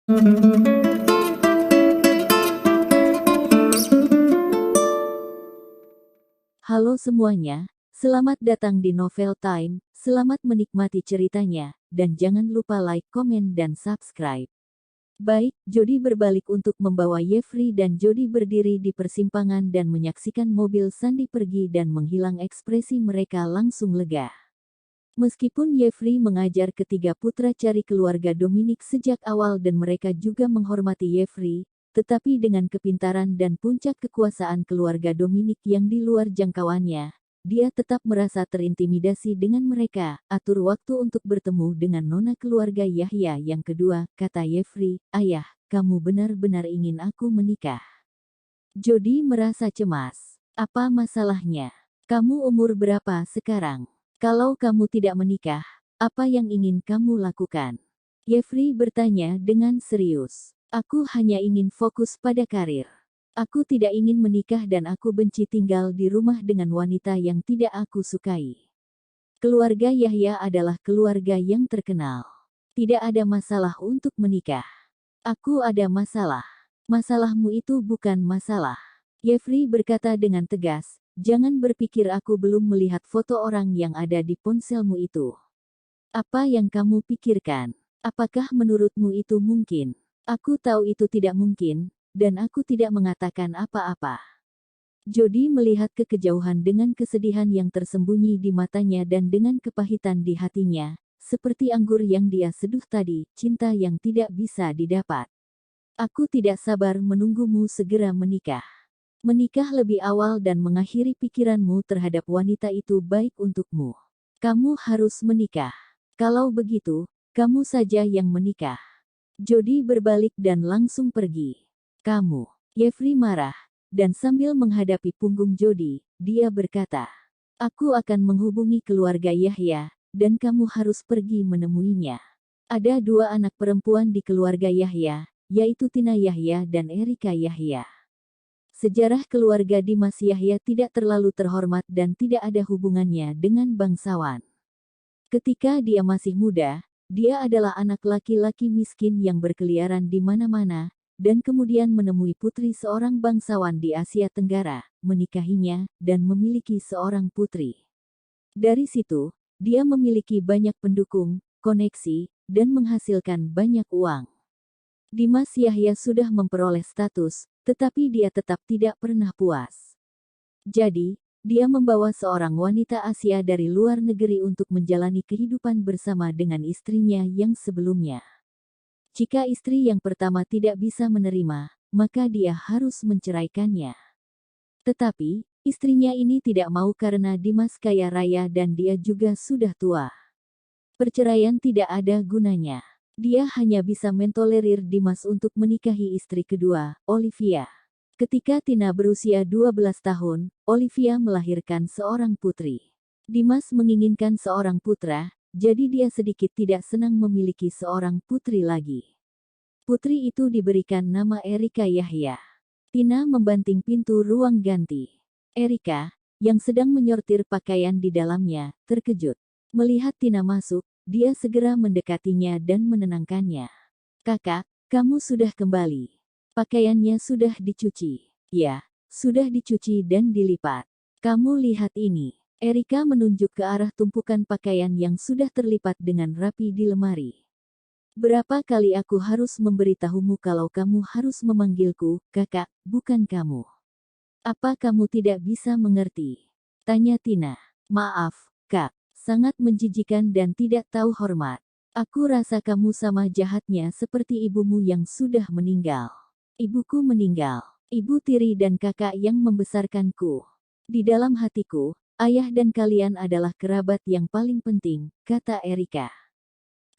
Halo semuanya, selamat datang di Novel Time, selamat menikmati ceritanya, dan jangan lupa like, komen, dan subscribe. Baik, Jody berbalik untuk membawa Jeffrey dan Jody berdiri di persimpangan dan menyaksikan mobil Sandy pergi dan menghilang ekspresi mereka langsung lega. Meskipun Jeffrey mengajar ketiga putra cari keluarga Dominic sejak awal dan mereka juga menghormati Jeffrey, tetapi dengan kepintaran dan puncak kekuasaan keluarga Dominic yang di luar jangkauannya, dia tetap merasa terintimidasi dengan mereka. Atur waktu untuk bertemu dengan nona keluarga Yahya yang kedua, kata Jeffrey, ayah, kamu benar-benar ingin aku menikah. Jody merasa cemas. Apa masalahnya? Kamu umur berapa sekarang? Kalau kamu tidak menikah, apa yang ingin kamu lakukan? Jeffrey bertanya dengan serius. Aku hanya ingin fokus pada karir. Aku tidak ingin menikah dan aku benci tinggal di rumah dengan wanita yang tidak aku sukai. Keluarga Yahya adalah keluarga yang terkenal. Tidak ada masalah untuk menikah. Aku ada masalah. Masalahmu itu bukan masalah. Jeffrey berkata dengan tegas, jangan berpikir aku belum melihat foto orang yang ada di ponselmu itu. Apa yang kamu pikirkan? Apakah menurutmu itu mungkin? Aku tahu itu tidak mungkin, dan aku tidak mengatakan apa-apa. Jody melihat ke kejauhan dengan kesedihan yang tersembunyi di matanya dan dengan kepahitan di hatinya, seperti anggur yang dia seduh tadi, cinta yang tidak bisa didapat. Aku tidak sabar menunggumu segera menikah. Menikah lebih awal dan mengakhiri pikiranmu terhadap wanita itu baik untukmu. Kamu harus menikah. Kalau begitu, kamu saja yang menikah. Jody berbalik dan langsung pergi. Kamu, Jeffrey marah, dan sambil menghadapi punggung Jody, dia berkata, aku akan menghubungi keluarga Yahya, dan kamu harus pergi menemuinya. Ada dua anak perempuan di keluarga Yahya, yaitu Tina Yahya dan Erika Yahya. Sejarah keluarga Dimas Yahya tidak terlalu terhormat dan tidak ada hubungannya dengan bangsawan. Ketika dia masih muda, dia adalah anak laki-laki miskin yang berkeliaran di mana-mana, dan kemudian menemui putri seorang bangsawan di Asia Tenggara, menikahinya, dan memiliki seorang putri. Dari situ, dia memiliki banyak pendukung, koneksi, dan menghasilkan banyak uang. Dimas Yahya sudah memperoleh status, tetapi dia tetap tidak pernah puas. Jadi, dia membawa seorang wanita Asia dari luar negeri untuk menjalani kehidupan bersama dengan istrinya yang sebelumnya. Jika istri yang pertama tidak bisa menerima, maka dia harus menceraikannya. Tetapi, istrinya ini tidak mau karena Dimas kaya raya dan dia juga sudah tua. Perceraian tidak ada gunanya. Dia hanya bisa mentolerir Dimas untuk menikahi istri kedua, Olivia. Ketika Tina berusia 12 tahun, Olivia melahirkan seorang putri. Dimas menginginkan seorang putra, jadi dia sedikit tidak senang memiliki seorang putri lagi. Putri itu diberikan nama Erika Yahya. Tina membanting pintu ruang ganti. Erika, yang sedang menyortir pakaian di dalamnya, terkejut. Melihat Tina masuk, dia segera mendekatinya dan menenangkannya. Kakak, kamu sudah kembali. Pakaiannya sudah dicuci. Ya, sudah dicuci dan dilipat. Kamu lihat ini. Erika menunjuk ke arah tumpukan pakaian yang sudah terlipat dengan rapi di lemari. Berapa kali aku harus memberitahumu kalau kamu harus memanggilku, kakak, bukan kamu. Apa kamu tidak bisa mengerti? Tanya Tina. Maaf, kak. Sangat menjijikan dan tidak tahu hormat. Aku rasa kamu sama jahatnya seperti ibumu yang sudah meninggal. Ibuku meninggal. Ibu tiri dan kakak yang membesarkanku. Di dalam hatiku, ayah dan kalian adalah kerabat yang paling penting, kata Erika.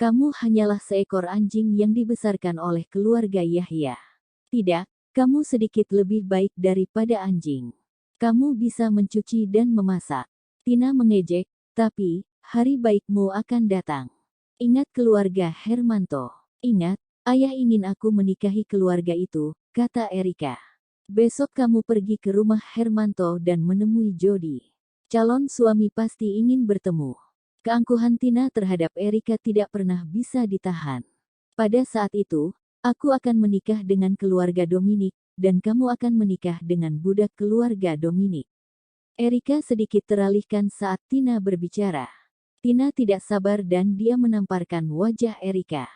Kamu hanyalah seekor anjing yang dibesarkan oleh keluarga Yahya. Tidak, kamu sedikit lebih baik daripada anjing. Kamu bisa mencuci dan memasak. Tina mengejek, tapi, hari baikmu akan datang. Ingat keluarga Hermanto. Ingat, ayah ingin aku menikahi keluarga itu, kata Erika. Besok kamu pergi ke rumah Hermanto dan menemui Jody. Calon suami pasti ingin bertemu. Keangkuhan Tina terhadap Erika tidak pernah bisa ditahan. Pada saat itu, Aku akan menikah dengan keluarga Dominic, dan kamu akan menikah dengan budak keluarga Dominic. Erika sedikit teralihkan saat Tina berbicara. Tina tidak sabar dan dia menamparkan wajah Erika.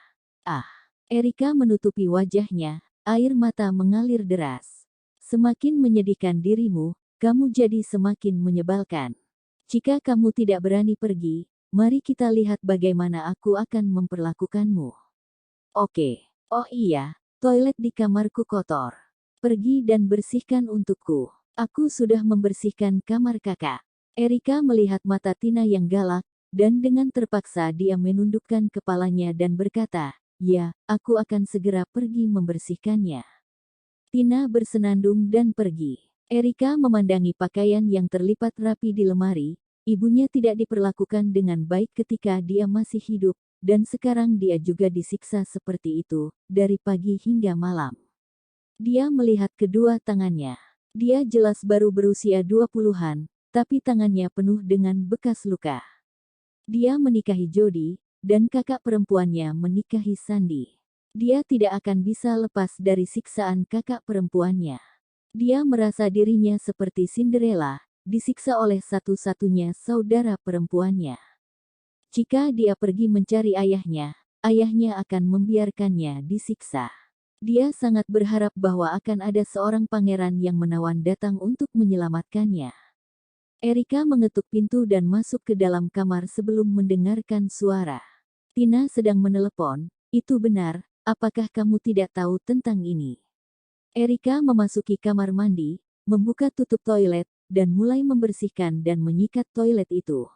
Ah! Erika menutupi wajahnya, air mata mengalir deras. Semakin menyedihkan dirimu, kamu jadi semakin menyebalkan. Jika kamu tidak berani pergi, mari kita lihat bagaimana aku akan memperlakukanmu. Oke. Oh iya, toilet di kamarku kotor. Pergi dan bersihkan untukku. Aku sudah membersihkan kamar kakak. Erika melihat mata Tina yang galak, dan dengan terpaksa dia menundukkan kepalanya dan berkata, "Ya, aku akan segera pergi membersihkannya." Tina bersenandung dan pergi. Erika memandangi pakaian yang terlipat rapi di lemari. Ibunya tidak diperlakukan dengan baik ketika dia masih hidup, dan sekarang dia juga disiksa seperti itu, dari pagi hingga malam. Dia melihat kedua tangannya. Dia jelas baru berusia 20-an, tapi tangannya penuh dengan bekas luka. Dia menikahi Jody, dan kakak perempuannya menikahi Sandy. Dia tidak akan bisa lepas dari siksaan kakak perempuannya. Dia merasa dirinya seperti Cinderella, disiksa oleh satu-satunya saudara perempuannya. Jika dia pergi mencari ayahnya, ayahnya akan membiarkannya disiksa. Dia sangat berharap bahwa akan ada seorang pangeran yang menawan datang untuk menyelamatkannya. Erika mengetuk pintu dan masuk ke dalam kamar sebelum mendengarkan suara. Tina sedang menelepon, "Itu benar, apakah kamu tidak tahu tentang ini?" Erika memasuki kamar mandi, membuka tutup toilet, dan mulai membersihkan dan menyikat toilet itu.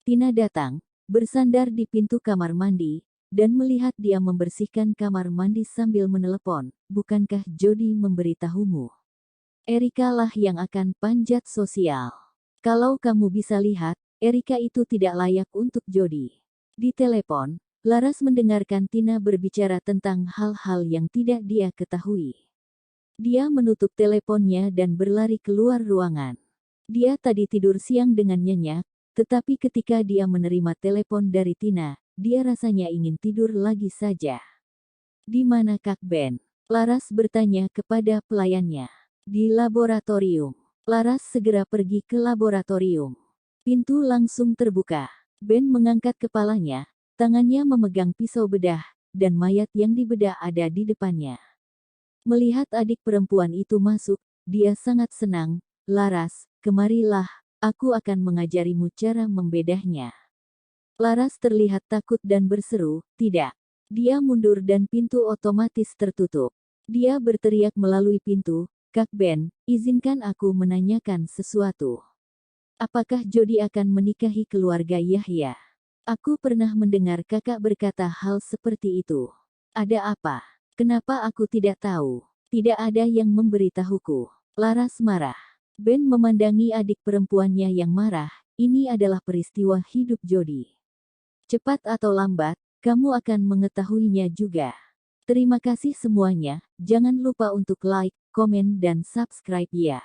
Tina datang, bersandar di pintu kamar mandi, dan melihat dia membersihkan kamar mandi sambil menelepon, "Bukankah Jody memberitahumu? Erika lah yang akan panjat sosial. Kalau kamu bisa lihat, Erika itu tidak layak untuk Jody." Di telepon, Laras mendengarkan Tina berbicara tentang hal-hal yang tidak dia ketahui. Dia menutup teleponnya dan berlari keluar ruangan. Dia tadi tidur siang dengan nyenyak, tetapi ketika dia menerima telepon dari Tina, dia rasanya ingin tidur lagi saja. "Di mana Kak Ben?" Laras bertanya kepada pelayannya. "Di laboratorium." Laras segera pergi ke laboratorium. Pintu langsung terbuka. Ben mengangkat kepalanya, tangannya memegang pisau bedah, dan mayat yang dibedah ada di depannya. Melihat adik perempuan itu masuk, dia sangat senang. "Laras, kemarilah, aku akan mengajarimu cara membedahnya." Laras terlihat takut dan berseru, "Tidak." Dia mundur dan pintu otomatis tertutup. Dia berteriak melalui pintu, "Kak Ben, izinkan aku menanyakan sesuatu. Apakah Jody akan menikahi keluarga Yahya? Aku pernah mendengar kakak berkata hal seperti itu. Ada apa? Kenapa aku tidak tahu? Tidak ada yang memberitahuku." Laras marah. Ben memandangi adik perempuannya yang marah. Ini adalah peristiwa hidup Jody. Cepat atau lambat, kamu akan mengetahuinya juga. Terima kasih semuanya, jangan lupa untuk like, komen dan subscribe ya.